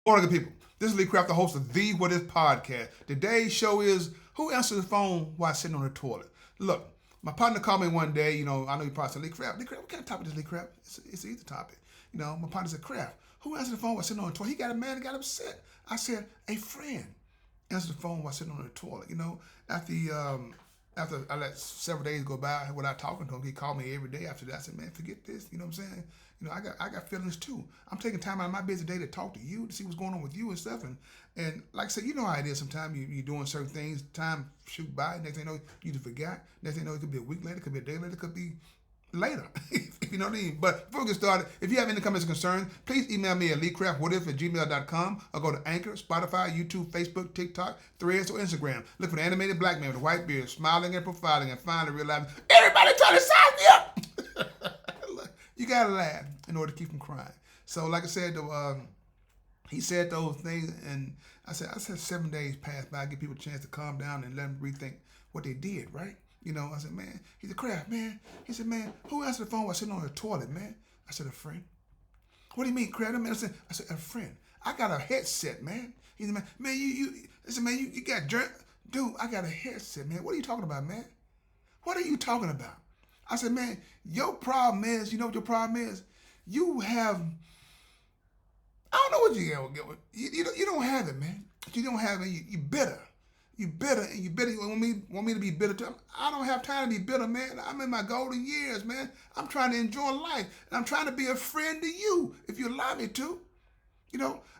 Morning, good people. This is Lee Craft, the host of The What Is podcast. Today's show is Who Answers the Phone While Sitting on the Toilet? Look, my partner called me one day, I know you probably said, Lee Craft, what kind of topic is Lee Craft? It's an easy topic. My partner said, Craft, who answered the phone while sitting on the toilet? He got mad and got upset. I said, a friend answered the phone while sitting on the toilet. After I let several days go by without talking to him, he called me every day after that. I said, man, forget this. You know what I'm saying? I got feelings too. I'm taking time out of my busy day to talk to you, to see what's going on with you and stuff. And like I said, you know how it is sometimes. You're doing certain things, time shoot by, next thing you know, you just forgot. Next thing you know, it could be a week later, it could be a day later, it could be later, if you know what I mean. But before we get started, if you have any comments or concerns, please email me at leecraftwhatif@gmail.com or go to Anchor, Spotify, YouTube, Facebook, TikTok, Threads, or Instagram. Look for the animated black man with a white beard, smiling and profiling, and finally realizing, everybody trying to sign me up! You gotta laugh in order to keep from crying. So like I said, he said those things, and I said 7 days passed by, I give people a chance to calm down and let them rethink what they did, right? I said, man, he's a Craft, man. He said, man, who answered the phone while sitting on the toilet, man? I said, a friend. What do you mean, Craft? I said, a friend. I got a headset, man. He said, you got jerk. Dude, I got a headset, man. What are you talking about, man? What are you talking about? I said, man, your problem is, you know what your problem is? You have, I don't know what you get with. You don't have it, man. You don't have it. You bitter. You bitter, and you bitter. You want me to be bitter too? I don't have time to be bitter, man. I'm in my golden years, man. I'm trying to enjoy life, and I'm trying to be a friend to you if you allow me to.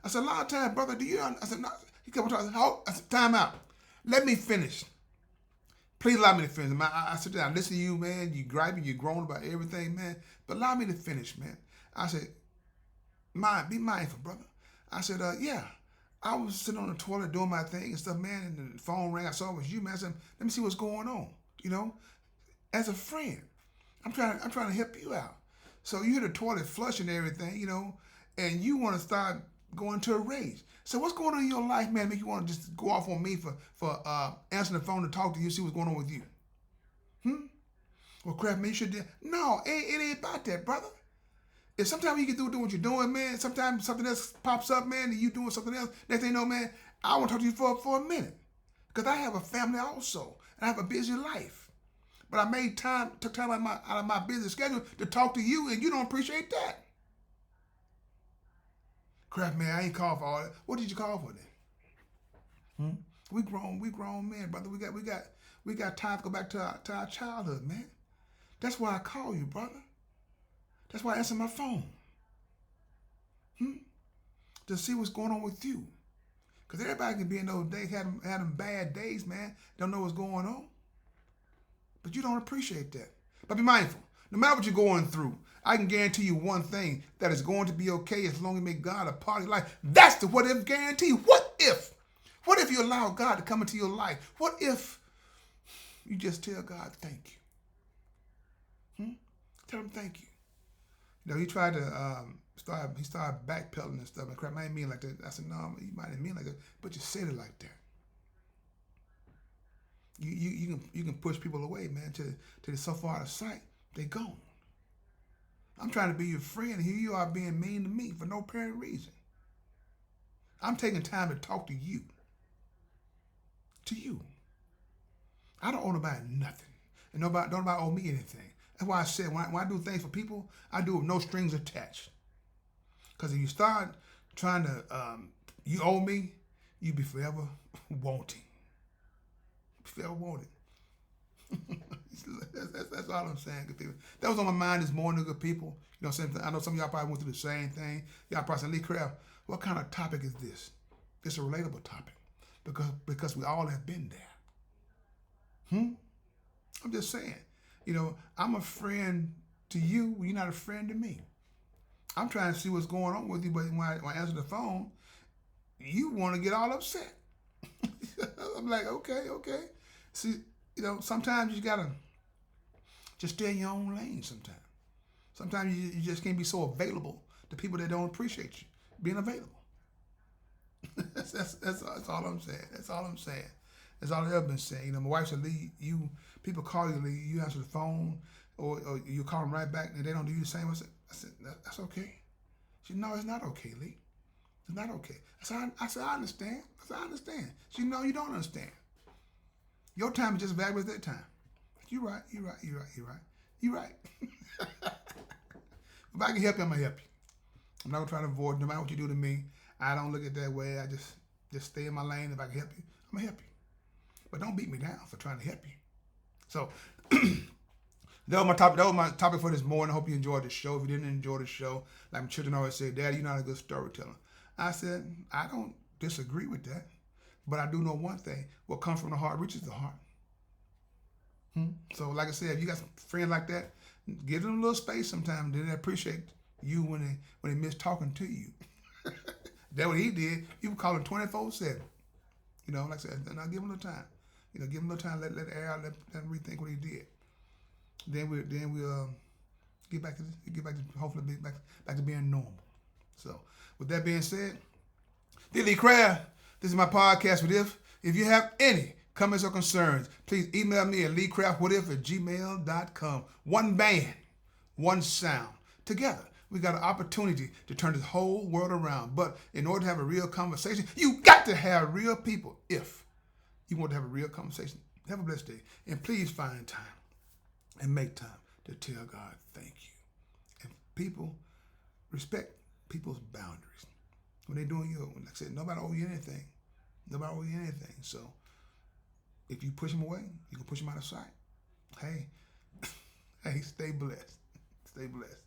I said, a lot of times, brother, do you? I said, no. He kept on talking. I said, time out. Let me finish. Please allow me to finish. I sit down, listen to you, man. You griping, you groaning about everything, man. But allow me to finish, man. I said, be mindful, brother. I said, yeah. I was sitting on the toilet doing my thing and stuff, man, and the phone rang. I saw it was you, man. I said, let me see what's going on. As a friend, I'm trying to help you out. So you hear the toilet flushing and everything, and you want to start going to a rage. So what's going on in your life, man, make you want to just go off on me for answering the phone to talk to you, see what's going on with you? Well, Craft, man, you should do. No, it ain't about that, brother. If sometimes you get through doing what you're doing, man, sometimes something else pops up, man, and you doing something else, next thing you know, man, I want to talk to you for a minute. Because I have a family also, and I have a busy life. But I took time out of my busy schedule to talk to you, and you don't appreciate that. Craft, man, I ain't called for all that. What did you call for then? We grown men, brother. We got time to go back to our childhood, man. That's why I call you, brother. That's why I answer my phone. To see what's going on with you. Because everybody can be in those days, had them bad days, man. Don't know what's going on. But you don't appreciate that. But be mindful. No matter what you're going through, I can guarantee you one thing, that it's going to be okay as long as you make God a part of your life. That's the what if guarantee. What if? What if you allow God to come into your life? What if you just tell God thank you? Tell him thank you. He tried to he started backpedaling and stuff. And crap, I didn't mean like that. I said, no, you might have mean like that, but you said it like that. You can push people away, man, till they're so far out of sight, they gone. I'm trying to be your friend, and here you are being mean to me for no apparent reason. I'm taking time to talk to you. To you. I don't owe nobody nothing, and nobody owe me anything. That's why I said when I do things for people, I do it with no strings attached. Because if you start trying to, you owe me, you be forever wanting. Forever wanting. That's all I'm saying, good people. That was on my mind this morning, good people. I know some of y'all probably went through the same thing. Y'all probably said, Lee Craft, what kind of topic is this? It's a relatable topic. Because we all have been there. I'm just saying. I'm a friend to you, you're not a friend to me. I'm trying to see what's going on with you, but when I answer the phone, you want to get all upset. I'm like, okay. See, sometimes you got to just stay in your own lane sometimes. Sometimes you just can't be so available to people that don't appreciate you being available. That's all I'm saying. That's all I'm saying. That's all I've ever been saying. My wife said, Lee, people call you, Lee, you answer the phone, or you call them right back, and they don't do you the same. I said, that's okay. She said, no, it's not okay, Lee. It's not okay. I understand. I understand. She no, you don't understand. Your time is just as valuable as their time. You're right. You're right. If I can help you, I'm gonna help you. I'm not gonna try to avoid no matter what you do to me. I don't look at it that way. I just stay in my lane. If I can help you, I'm gonna help you. But don't beat me down for trying to help you. So that was my topic. That was my topic for this morning. I hope you enjoyed the show. If you didn't enjoy the show, like my children always say, Daddy, you're not a good storyteller. I said, I don't disagree with that. But I do know one thing. What comes from the heart reaches the heart. So like I said, if you got some friends like that, give them a little space sometimes. Then they appreciate you when they miss talking to you. That's what he did. He would call him 24/7. You know, like I said, now give him a little time. You know, give him a little time. Let it air out. Let him rethink what he did. Then we'll get back to hopefully be back to being normal. So with that being said, Lee Craft, this is my podcast. If you have any comments or concerns, please email me at leecraftwhatif@gmail.com. One band, one sound. Together, we got an opportunity to turn this whole world around. But in order to have a real conversation, you got to have real people. If you want to have a real conversation, have a blessed day. And please find time and make time to tell God thank you. And people, respect people's boundaries. When they're doing like I said, nobody owe you anything. Nobody owe you anything. So if you push them away, you can push them out of sight. Hey, stay blessed. Stay blessed.